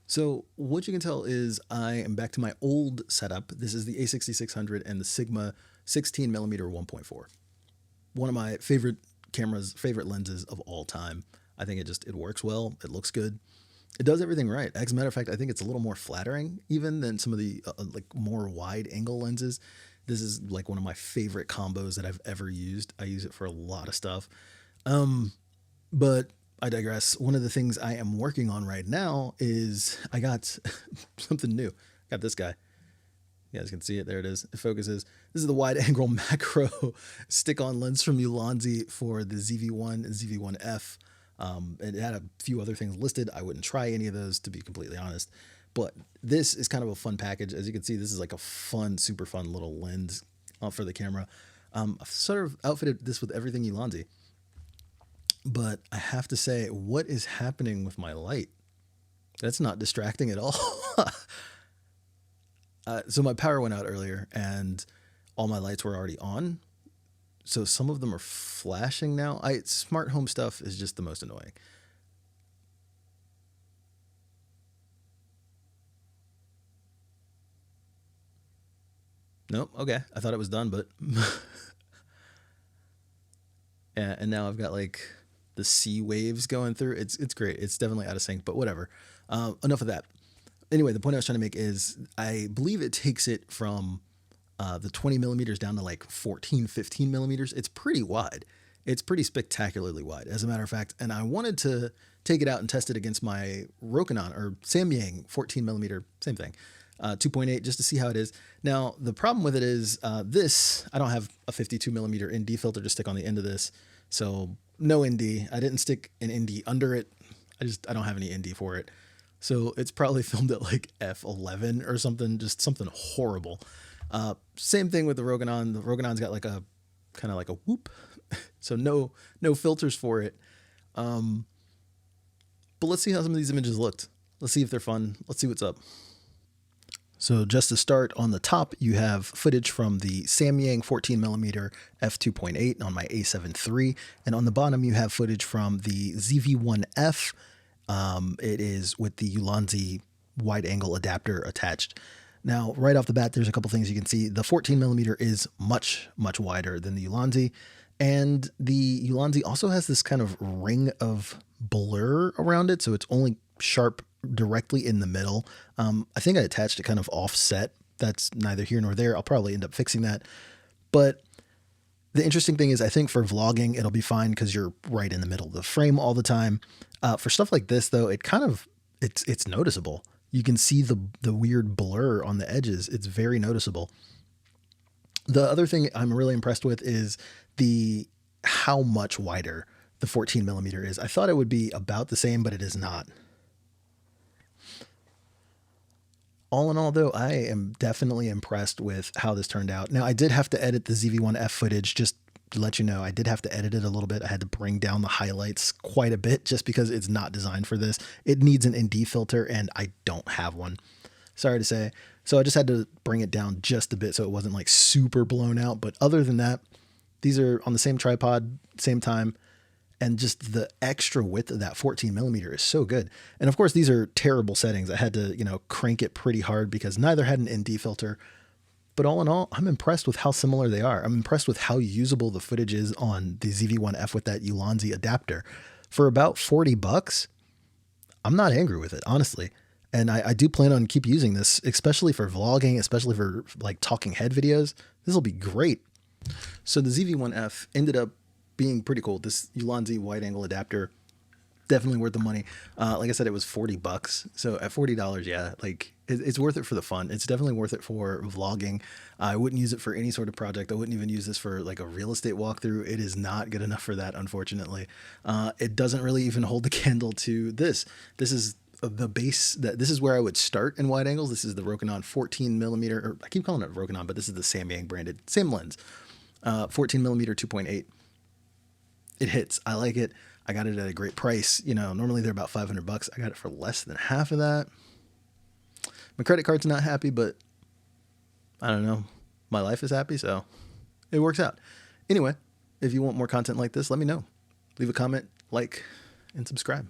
So what you can tell is I am back to my old setup. This is the A6600 and the Sigma 16 millimeter 1.4. One of my favorite cameras, favorite lenses of all time. I think it works well. It looks good. It does everything right. As a matter of fact, I think it's a little more flattering even than some of the like more wide angle lenses. This is like one of my favorite combos that I've ever used. I use it for a lot of stuff. But I digress. One of the things I am working on right now is I got something new. Got this guy. You guys can see it. There it is. It focuses. This is the wide angle macro stick-on lens from Ulanzi for the ZV1 and zv1F. It had a few other things listed. I wouldn't try any of those, to be completely honest. But this is kind of a fun package. As you can see, this is like a fun, super fun little lens for the camera. I've sort of outfitted this with everything Ulanzi. But I have to say, what is happening with my light? That's not distracting at all. So my power went out earlier and all my lights were already on. So some of them are flashing now. Smart home stuff is just the most annoying. Nope. Okay. I thought it was done, but yeah. And now I've got like the sea waves going through. It's great. It's definitely out of sync, but whatever. Enough of that. Anyway, the point I was trying to make is I believe it takes it from the 20 millimeters down to like 14, 15 millimeters. It's pretty wide. It's pretty spectacularly wide, as a matter of fact. And I wanted to take it out and test it against my Rokinon or Samyang 14 millimeter, same thing, 2.8, just to see how it is. Now, the problem with it is I don't have a 52 millimeter ND filter to stick on the end of this. So no ND. I didn't stick an ND under it. I don't have any ND for it. So it's probably filmed at like f11 or something, just something horrible. Same thing with the Rokinon. The Rokinon's got like a kind of like a whoop. So no filters for it. But let's see how some of these images looked. Let's see if they're fun. Let's see what's up. So just to start, on the top, you have footage from the Samyang 14mm f2.8 on my A7 III. And on the bottom, you have footage from the zv1F. It is with the Ulanzi wide angle adapter attached. Now, right off the bat, there's a couple things you can see. The 14mm is much, much wider than the Ulanzi. And the Ulanzi also has this kind of ring of blur around it. So it's only sharp directly in the middle. I think I attached it kind of offset. That's neither here nor there. I'll probably end up fixing that. But the interesting thing is, I think for vlogging, it'll be fine because you're right in the middle of the frame all the time. For stuff like this, though, it's noticeable. You can see the weird blur on the edges. It's very noticeable. The other thing I'm really impressed with is how much wider the 14mm is. I thought it would be about the same, but it is not. All in all, though, I am definitely impressed with how this turned out. Now, I did have to edit the ZV1F footage, just to let you know. I did have to edit it a little bit. I had to bring down the highlights quite a bit just because it's not designed for this. It needs an ND filter, and I don't have one. Sorry to say. So I just had to bring it down just a bit so it wasn't like super blown out. But other than that, these are on the same tripod, same time. And just the extra width of that 14mm is so good. And of course, these are terrible settings. I had to, crank it pretty hard because neither had an ND filter. But all in all, I'm impressed with how similar they are. I'm impressed with how usable the footage is on the ZV1F with that Ulanzi adapter. For about $40, I'm not angry with it, honestly. And I do plan on keep using this, especially for vlogging, especially for like talking head videos. This will be great. So the ZV1F ended up being pretty cool. This Ulanzi wide angle adapter, definitely worth the money. Like I said, it was $40. So at $40, yeah, like it's worth it for the fun. It's definitely worth it for vlogging. I wouldn't use it for any sort of project. I wouldn't even use this for like a real estate walkthrough. It is not good enough for that, unfortunately. It doesn't really even hold the candle to this. This is the base. This is where I would start in wide angles. This is the Rokinon 14mm, or I keep calling it Rokinon, but this is the Samyang branded, same lens, 14mm 2.8. It hits. I like it. I got it at a great price. Normally they're about $500. I got it for less than half of that. My credit card's not happy, but I don't know. My life is happy, so it works out. Anyway, if you want more content like this, let me know. Leave a comment, like, and subscribe.